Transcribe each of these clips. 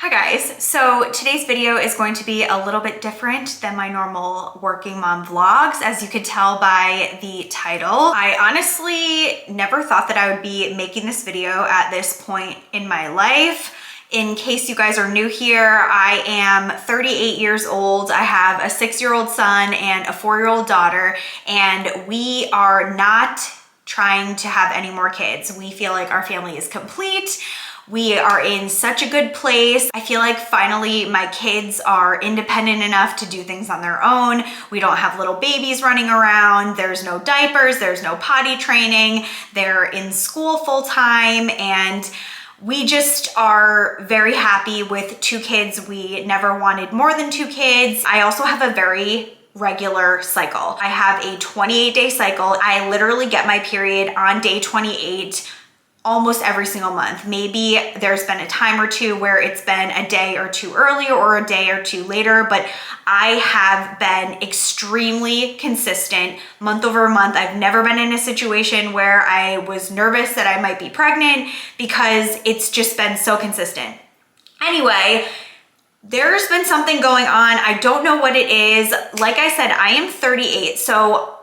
Hi guys, so today's video is going to be a little bit different than my normal working mom vlogs, as you could tell by the title. I honestly never thought that I would be making this video at this point in my life. In case you guys are new here, I am 38 years old. I have a 6-year-old son and a 4-year-old daughter, and we are not trying to have any more kids. We feel like our family is complete. We are in such a good place. I feel like finally my kids are independent enough to do things on their own. We don't have little babies running around. There's no diapers, there's no potty training. They're in school full time, and we just are very happy with 2 kids. We never wanted more than 2 kids. I also have a very regular cycle. I have a 28-day cycle. I literally get my period on day 28 almost every single month. Maybe there's been a time or two where it's been a day or 2 earlier or a day or 2 later, but I have been extremely consistent month over month. I've never been in a situation where I was nervous that I might be pregnant because it's just been so consistent. Anyway, there's been something going on. I don't know what it is. Like I said, I am 38, so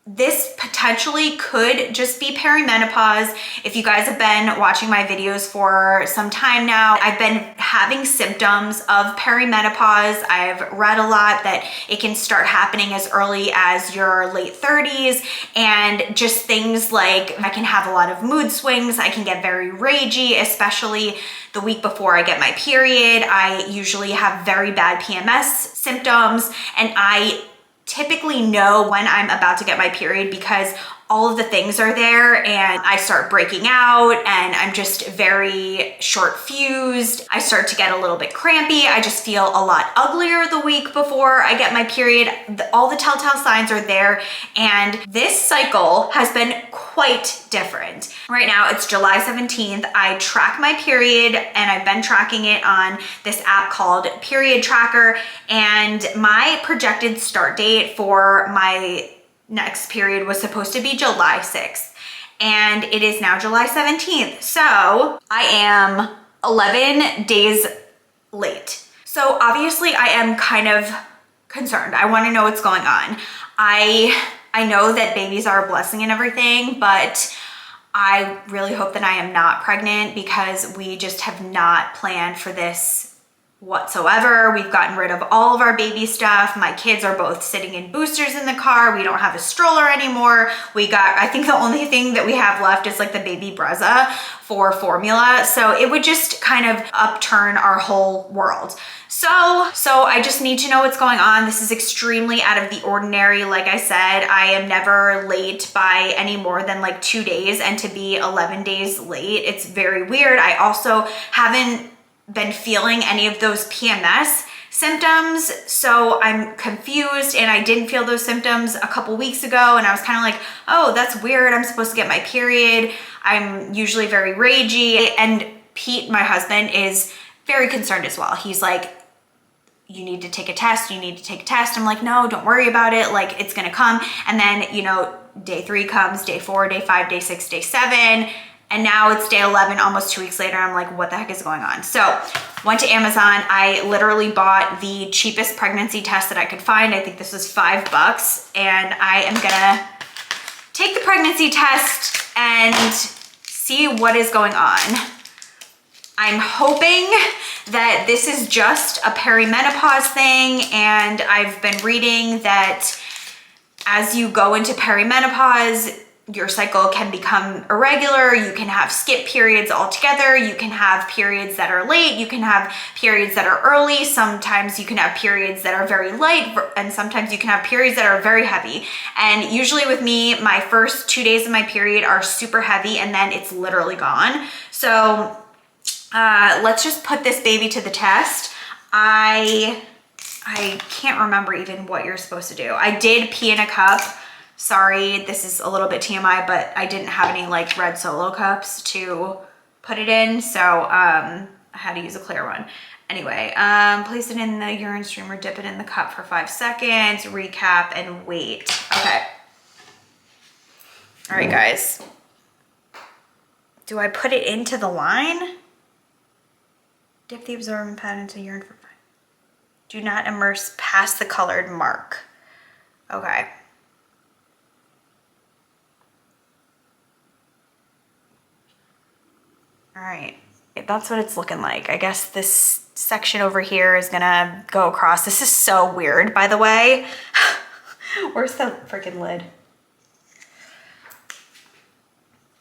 this potentially could just be perimenopause. If you guys have been watching my videos for some time now, I've been having symptoms of perimenopause. I've read a lot that it can start happening as early as your late 30s, and just things like I can have a lot of mood swings. I can get very ragey, especially the week before I get my period. I usually have very bad PMS symptoms, and I typically know when I'm about to get my period because all of the things are there, and I start breaking out and I'm just very short fused. I start to get a little bit crampy. I just feel a lot uglier the week before I get my period. All the telltale signs are there, and this cycle has been quite different. Right now it's July 17th. I track my period, and I've been tracking it on this app called Period Tracker, and my projected start date for my next period was supposed to be July 6th, and it is now July 17th. So I am 11 days late. So obviously I am kind of concerned. I want to know what's going on. I know that babies are a blessing and everything, but I really hope that I am not pregnant, because we just have not planned for this whatsoever. We've gotten rid of all of our baby stuff. My kids are both sitting in boosters in the car. We don't have a stroller anymore. I think the only thing that we have left is like the baby Brezza for formula. So it would just kind of upturn our whole world. So I just need to know what's going on. This is extremely out of the ordinary. Like I said, I am never late by any more than like 2 days, and to be 11 days late, it's very weird. I also haven't been feeling any of those PMS symptoms, so I'm confused, and I didn't feel those symptoms a couple weeks ago, and I was kind of like, oh, that's weird. I'm supposed to get my period. I'm usually very ragey. And Pete, my husband, is very concerned as well. He's like, you need to take a test. You need to take a test. I'm like, no, don't worry about it. Like, it's gonna come. And then, day 3 comes, day 4, day 5, day 6, day 7. And now it's day 11, almost 2 weeks later. I'm like, what the heck is going on? So went to Amazon. I literally bought the cheapest pregnancy test that I could find. I think this was $5. And I am gonna take the pregnancy test and see what is going on. I'm hoping that this is just a perimenopause thing. And I've been reading that as you go into perimenopause, your cycle can become irregular. You can have skip periods altogether. You can have periods that are late. You can have periods that are early. Sometimes you can have periods that are very light, and sometimes you can have periods that are very heavy. And usually with me, my first 2 days of my period are super heavy, and then it's literally gone. So let's just put this baby to the test. I can't remember even what you're supposed to do. I did pee in a cup. Sorry, this is a little bit TMI, but I didn't have any like red Solo cups to put it in, so I had to use a clear one. Anyway, place it in the urine stream or dip it in the cup for 5 seconds, recap, and wait. Okay. All right, guys. Do I put it into the line? Dip the absorbent pad into urine for 5. Do not immerse past the colored mark. Okay. All right, that's what it's looking like. I guess this section over here is gonna go across. This is so weird, by the way. Where's the freaking lid?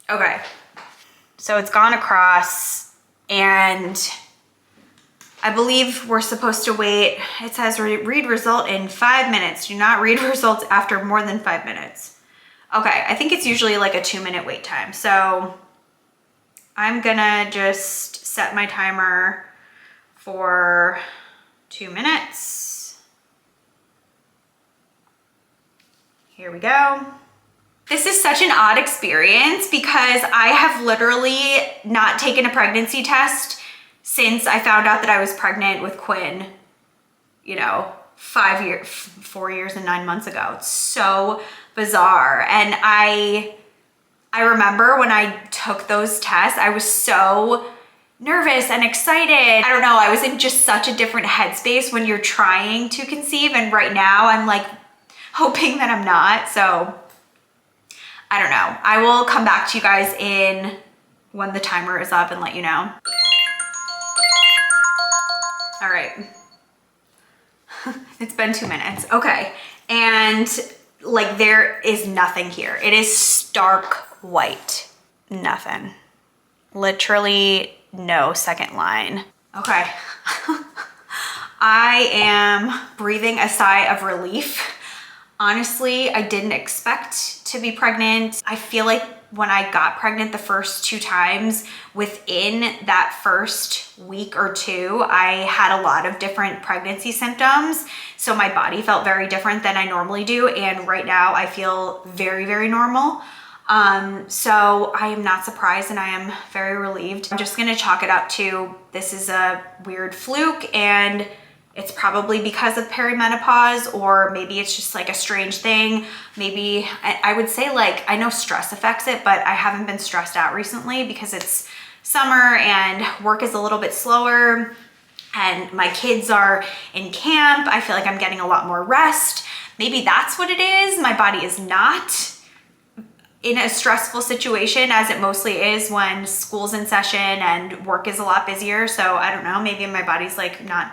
Okay, so it's gone across, and I believe we're supposed to wait. It says read result in 5 minutes. Do not read results after more than 5 minutes. Okay, I think it's usually like a 2-minute wait time. So I'm gonna just set my timer for 2 minutes. Here we go. This is such an odd experience because I have literally not taken a pregnancy test since I found out that I was pregnant with Quinn, you know, 4 years and 9 months ago. It's so bizarre. And I remember when I took those tests, I was so nervous and excited. I don't know, I was in just such a different headspace when you're trying to conceive, and right now I'm like hoping that I'm not. So I don't know. I will come back to you guys when the timer is up and let you know. All right. It's been 2 minutes. Okay. And like there is nothing here. It is stark white. Nothing. Literally no second line. Okay. I am breathing a sigh of relief. Honestly, I didn't expect to be pregnant. I feel like when I got pregnant the first 2 times, within that first week or 2, I had a lot of different pregnancy symptoms. So my body felt very different than I normally do. And right now I feel very, very normal. So I am not surprised and I am very relieved. I'm just gonna chalk it up to this is a weird fluke, and it's probably because of perimenopause, or maybe it's just like a strange thing. Maybe I would say, like, I know stress affects it, but I haven't been stressed out recently because it's summer and work is a little bit slower and my kids are in camp. I feel like I'm getting a lot more rest. Maybe that's what it is. My body is not in a stressful situation as it mostly is when school's in session and work is a lot busier. So I don't know, maybe my body's like not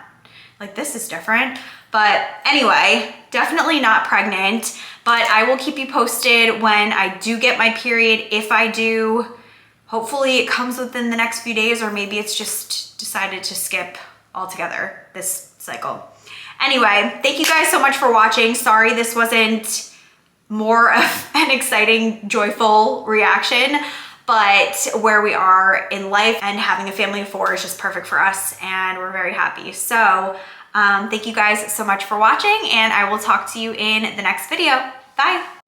like, this is different. But anyway, definitely not pregnant, but I will keep you posted when I do get my period. If I do, hopefully it comes within the next few days, or maybe it's just decided to skip altogether this cycle. Anyway, thank you guys so much for watching. Sorry this wasn't more of an exciting, joyful reaction, but where we are in life and having a family of 4 is just perfect for us, and we're very happy. So thank you guys so much for watching, and I will talk to you in the next video. Bye.